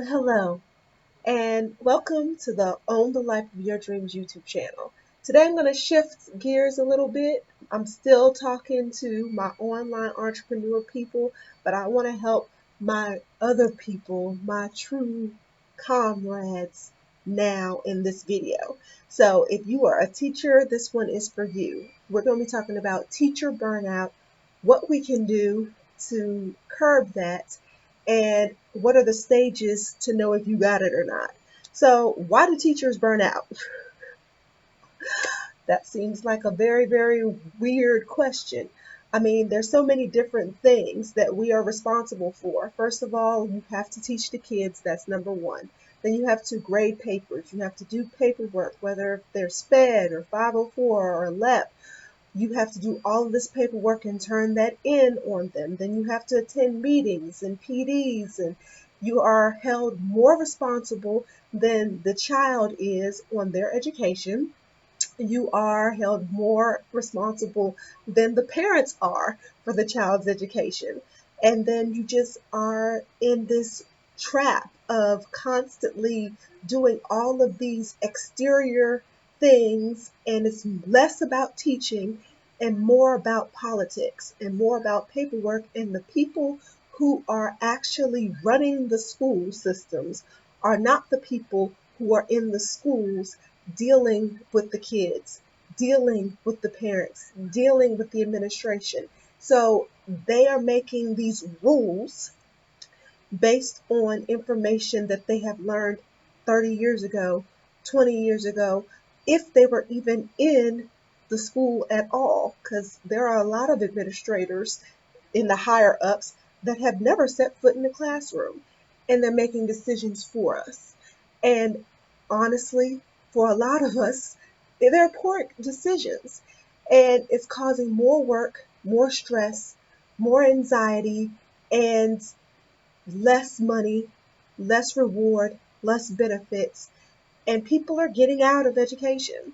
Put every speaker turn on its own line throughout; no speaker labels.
Well, hello, and welcome to the Own the Life of Your Dreams YouTube channel. Today I'm going to shift gears a little bit. I'm still talking to my online entrepreneur people, but I want to help my other people, my true comrades now in this video. So if you are a teacher, this one is for you. We're going to be talking about teacher burnout, what we can do to curb that, and what are the stages to know if you got it or not. So, why do teachers burn out? That seems like a very, very weird question. I mean, there's so many different things that we are responsible for. First of all, you have to teach the kids, that's number one. Then you have to grade papers. You have to do paperwork, whether they're SPED or 504 or LEP. You have to do all of this paperwork and turn that in on them. Then you have to attend meetings and PDs, and you are held more responsible than the child is on their education. You are held more responsible than the parents are for the child's education. And then you just are in this trap of constantly doing all of these exterior things, and it's less about teaching and more about politics and more about paperwork. And the people who are actually running the school systems are not the people who are in the schools dealing with the kids, dealing with the parents, dealing with the administration. So they are making these rules based on information that they have learned 30 years ago, 20 years ago, if they were even in the school at all, because there are a lot of administrators in the higher ups that have never set foot in the classroom, and they're making decisions for us. And honestly, for a lot of us, they're poor decisions, and it's causing more work, more stress, more anxiety, and less money, less reward, less benefits, and people are getting out of education.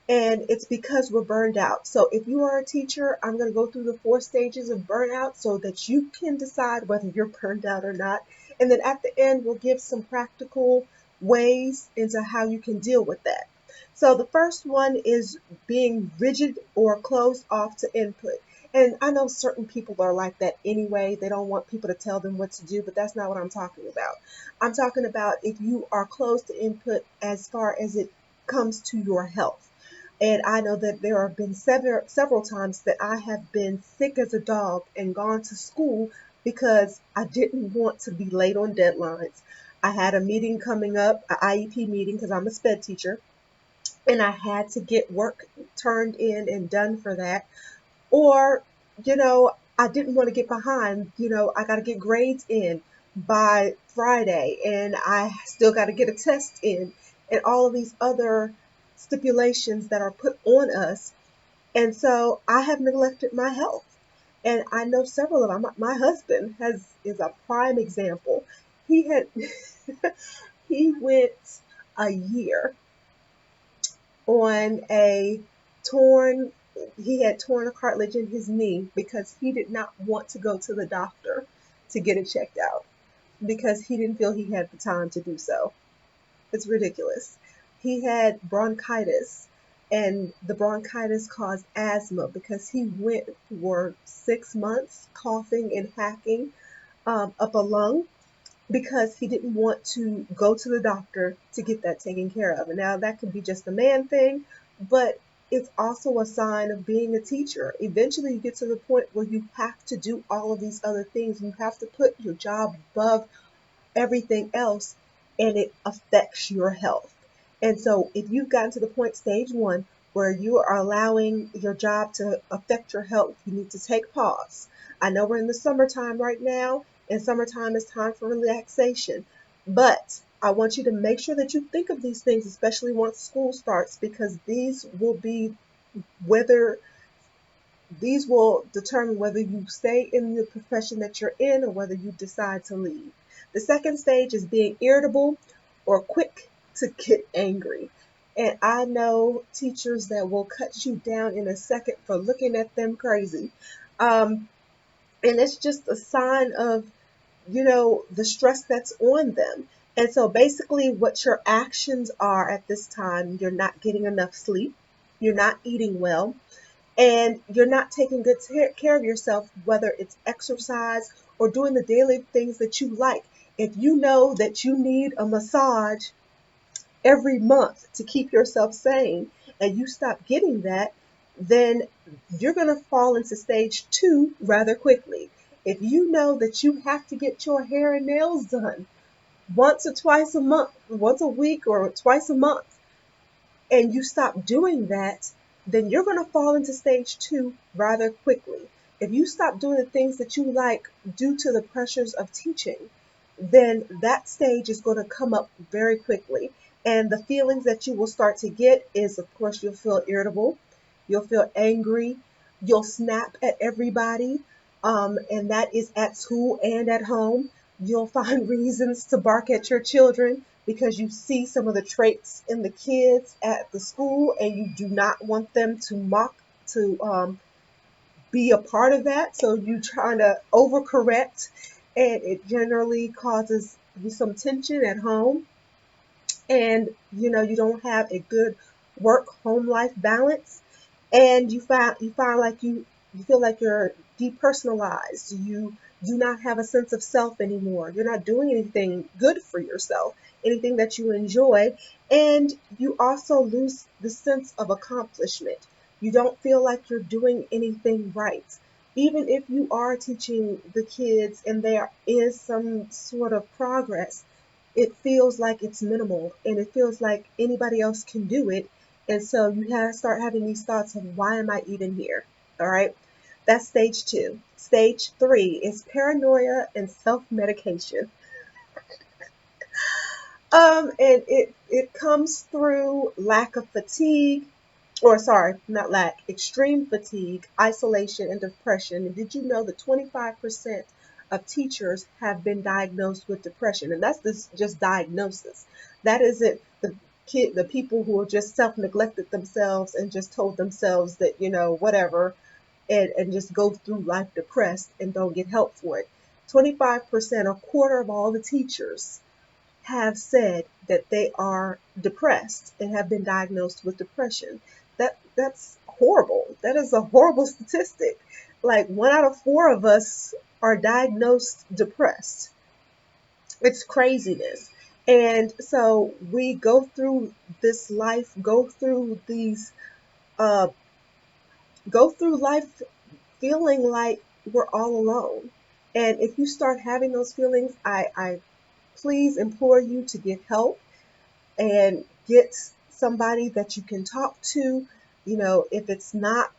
And it's because we're burned out. So if you are a teacher, I'm going to go through the 4 stages of burnout so that you can decide whether you're burned out or not. And then at the end, we'll give some practical ways into how you can deal with that. So the first one is being rigid or closed off to input. And I know certain people are like that anyway. They don't want people to tell them what to do, but that's not what I'm talking about. I'm talking about if you are closed to input as far as it comes to your health. And I know that there have been several times that I have been sick as a dog and gone to school because I didn't want to be late on deadlines. I had a meeting coming up, an IEP meeting, because I'm a SPED teacher, and I had to get work turned in and done for that. Or, I didn't want to get behind. I got to get grades in by Friday, and I still got to get a test in, and all of these other stipulations that are put on us. And so I have neglected my health. And I know several of them. My husband is a prime example. He had he went a year on a torn he had torn a cartilage in his knee because he did not want to go to the doctor to get it checked out because he didn't feel he had the time to do so. It's ridiculous. He had bronchitis, and the bronchitis caused asthma because he went for 6 months coughing and hacking up a lung because he didn't want to go to the doctor to get that taken care of. And now that could be just a man thing, but it's also a sign of being a teacher. Eventually, you get to the point where you have to do all of these other things. You have to put your job above everything else, and it affects your health. And so, if you've gotten to the point, stage one, where you are allowing your job to affect your health, you need to take pause. I know we're in the summertime right now, and summertime is time for relaxation, but I want you to make sure that you think of these things, especially once school starts, because whether these will determine whether you stay in the profession that you're in or whether you decide to leave. The second stage is being irritable or quick to get angry. And I know teachers that will cut you down in a second for looking at them crazy. And it's just a sign of the stress that's on them. And so basically, what your actions are at this time, you're not getting enough sleep, you're not eating well, and you're not taking good care of yourself, whether it's exercise or doing the daily things that you like. If you know that you need a massage every month to keep yourself sane and you stop getting that, then you're going to fall into stage two rather quickly. If you know that you have to get your hair and nails done once or twice a month, once a week or twice a month, and you stop doing that, then you're going to fall into stage two rather quickly. If you stop doing the things that you like due to the pressures of teaching, then that stage is going to come up very quickly. And the feelings that you will start to get is, of course, you'll feel irritable, you'll feel angry, you'll snap at everybody, and that is at school and at home. You'll find reasons to bark at your children because you see some of the traits in the kids at the school and you do not want them to be a part of that. So you trying to overcorrect, and it generally causes you some tension at home, and you don't have a good work home life balance, and you find like you feel like you're depersonalized. You do not have a sense of self anymore. You're not doing anything good for yourself, anything that you enjoy, and you also lose the sense of accomplishment. You don't feel like you're doing anything right. Even if you are teaching the kids and there is some sort of progress, it feels like it's minimal and it feels like anybody else can do it. And so you have to start having these thoughts of, why am I even here? All right. That's stage two. Stage three is paranoia and self medication. And it comes through lack of fatigue, or sorry, not lack, extreme fatigue, isolation, and depression. And did you know that 25% of teachers have been diagnosed with depression? And that's just diagnosis. That isn't the people who have just self-neglected themselves and just told themselves that, whatever, and just go through life depressed and don't get help for it. 25%, a quarter of all the teachers have said that they are depressed and have been diagnosed with depression. That's horrible. That is a horrible statistic. Like 1 out of 4 of us are diagnosed depressed. It's craziness. And so we go through this life, uh, go through life feeling like we're all alone. And if you start having those feelings, I please implore you to get help and get somebody that you can talk to. If it's not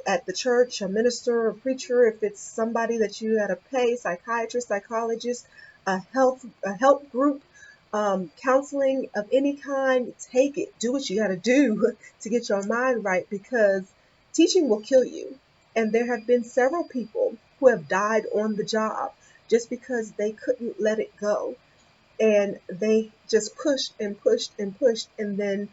at the church, a minister, a preacher, if it's somebody that you got to pay, psychiatrist, psychologist, a help group, counseling of any kind, take it. Do what you got to do to get your mind right, because teaching will kill you. And there have been several people who have died on the job just because they couldn't let it go, and they just pushed and pushed and pushed, and then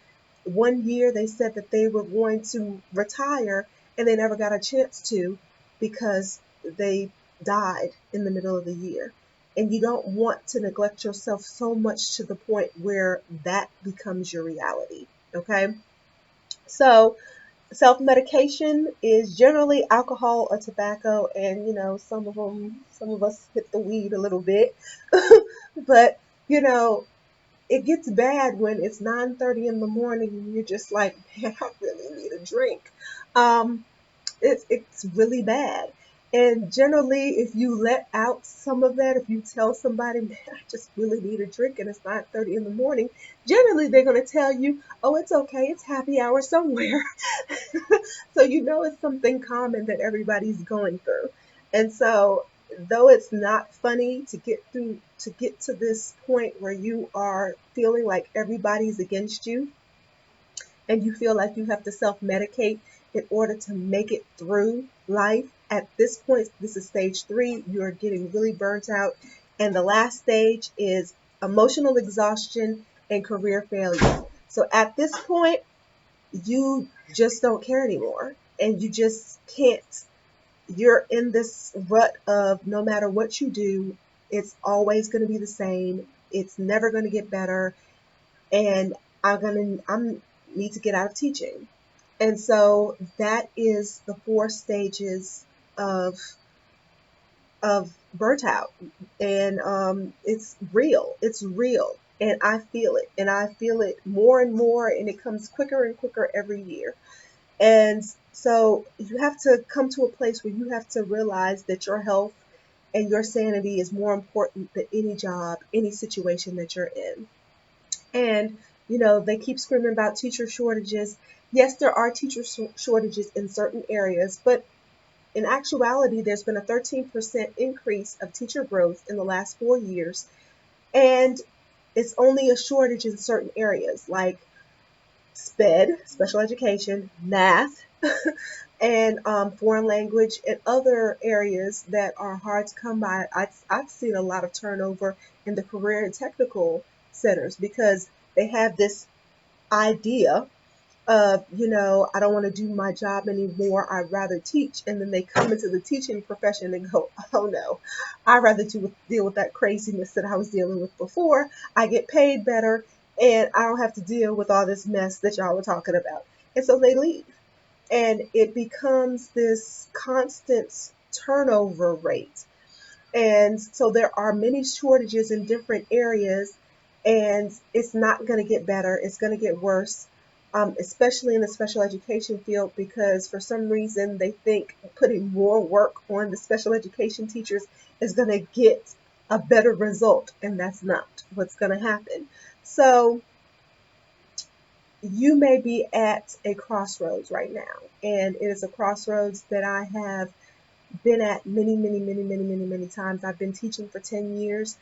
one year they said that they were going to retire and they never got a chance to because they died in the middle of the year. And you don't want to neglect yourself so much to the point where that becomes your reality. Okay, so self-medication is generally alcohol or tobacco, and some of us hit the weed a little bit. But you know it gets bad when it's 9:30 in the morning and you're just like, man, I really need a drink. Um, it's really bad. And generally, if you let out some of that, if you tell somebody, man, I just really need a drink and it's 9:30 in the morning, generally they're going to tell you, oh, it's okay, it's happy hour somewhere. So it's something common that everybody's going through. And so, though it's not funny to get to this point where you are feeling like everybody's against you and you feel like you have to self-medicate in order to make it through life, at this point, this is stage three, you're getting really burnt out. And the last stage is emotional exhaustion and career failure. So at this point, you just don't care anymore, and you just can't. You're in this rut of, no matter what you do, It's always going to be the same. It's never going to get better. And I'm need to get out of teaching. And so that is the 4 stages of burnt out. And it's real. It's real. And I feel it. And I feel it more and more. And it comes quicker and quicker every year. And so you have to come to a place where you have to realize that your health and your sanity is more important than any job, any situation that you're in. And, they keep screaming about teacher shortages. Yes, there are teacher shortages in certain areas, but in actuality, there's been a 13% increase of teacher growth in the last 4 years. And it's only a shortage in certain areas like special education, math, and foreign language, and other areas that are hard to come by. I've seen a lot of turnover in the career and technical centers because they have this idea of, I don't want to do my job anymore. I'd rather teach. And then they come into the teaching profession and go, oh no, I'd rather deal with that craziness that I was dealing with before. I get paid better and I don't have to deal with all this mess that y'all were talking about. And so they leave. And it becomes this constant turnover rate. And so there are many shortages in different areas, and it's not going to get better. It's going to get worse, especially in the special education field, because for some reason they think putting more work on the special education teachers is going to get a better result, and that's not what's going to happen. So you may be at a crossroads right now, and it is a crossroads that I have been at many, many, many, many, many, many times. I've been teaching for 10 years.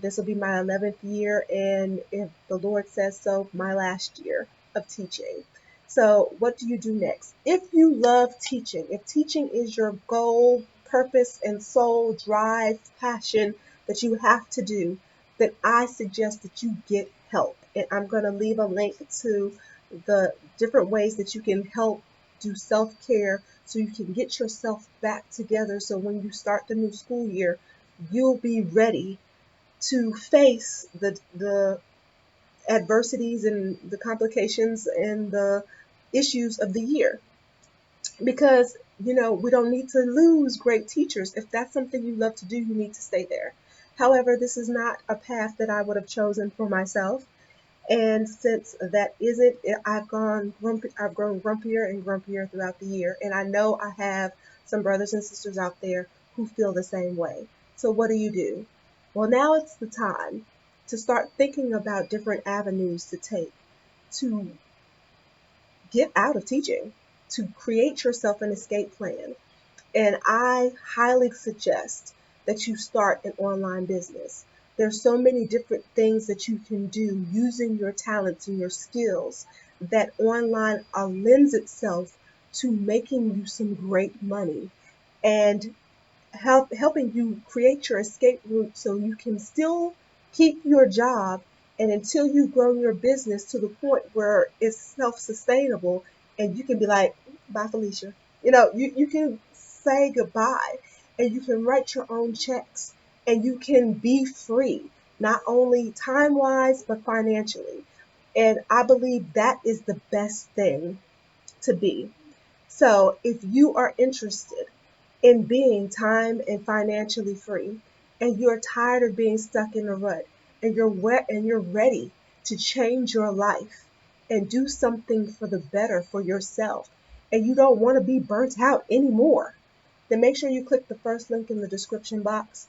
This will be my 11th year, and if the Lord says so, my last year of teaching. So what do you do next? If you love teaching, if teaching is your goal, purpose, and soul, drive, passion that you have to do, then I suggest that you get help. And I'm going to leave a link to the different ways that you can help do self-care so you can get yourself back together. So when you start the new school year, you'll be ready to face the adversities and the complications and the issues of the year. Because, we don't need to lose great teachers. If that's something you love to do, you need to stay there. However, this is not a path that I would have chosen for myself. And since that isn't, I've grown grumpier and grumpier throughout the year. And I know I have some brothers and sisters out there who feel the same way. So what do? Well, now it's the time to start thinking about different avenues to take to get out of teaching, to create yourself an escape plan. And I highly suggest that you start an online business. There's so many different things that you can do using your talents and your skills that online lends itself to making you some great money and helping you create your escape route so you can still keep your job, and until you've grown your business to the point where it's self-sustainable and you can be like, bye Felicia. You can say goodbye and you can write your own checks and you can be free, not only time-wise, but financially. And I believe that is the best thing to be. So if you are interested in being time and financially free, and you're tired of being stuck in a rut, and you're ready to change your life and do something for the better for yourself, and you don't want to be burnt out anymore, then make sure you click the first link in the description box.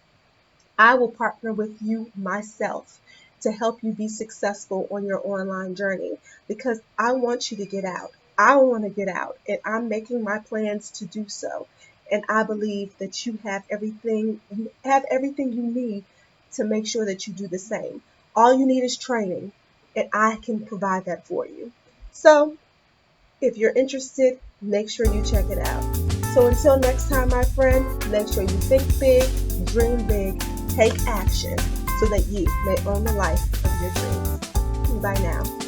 I will partner with you myself to help you be successful on your online journey, because I want you to get out. I want to get out, and I'm making my plans to do so. And I believe that you have everything you need to make sure that you do the same. All you need is training, and I can provide that for you. So if you're interested, make sure you check it out. So until next time, my friend, make sure you think big, dream big, take action so that you may own the life of your dreams. Bye now.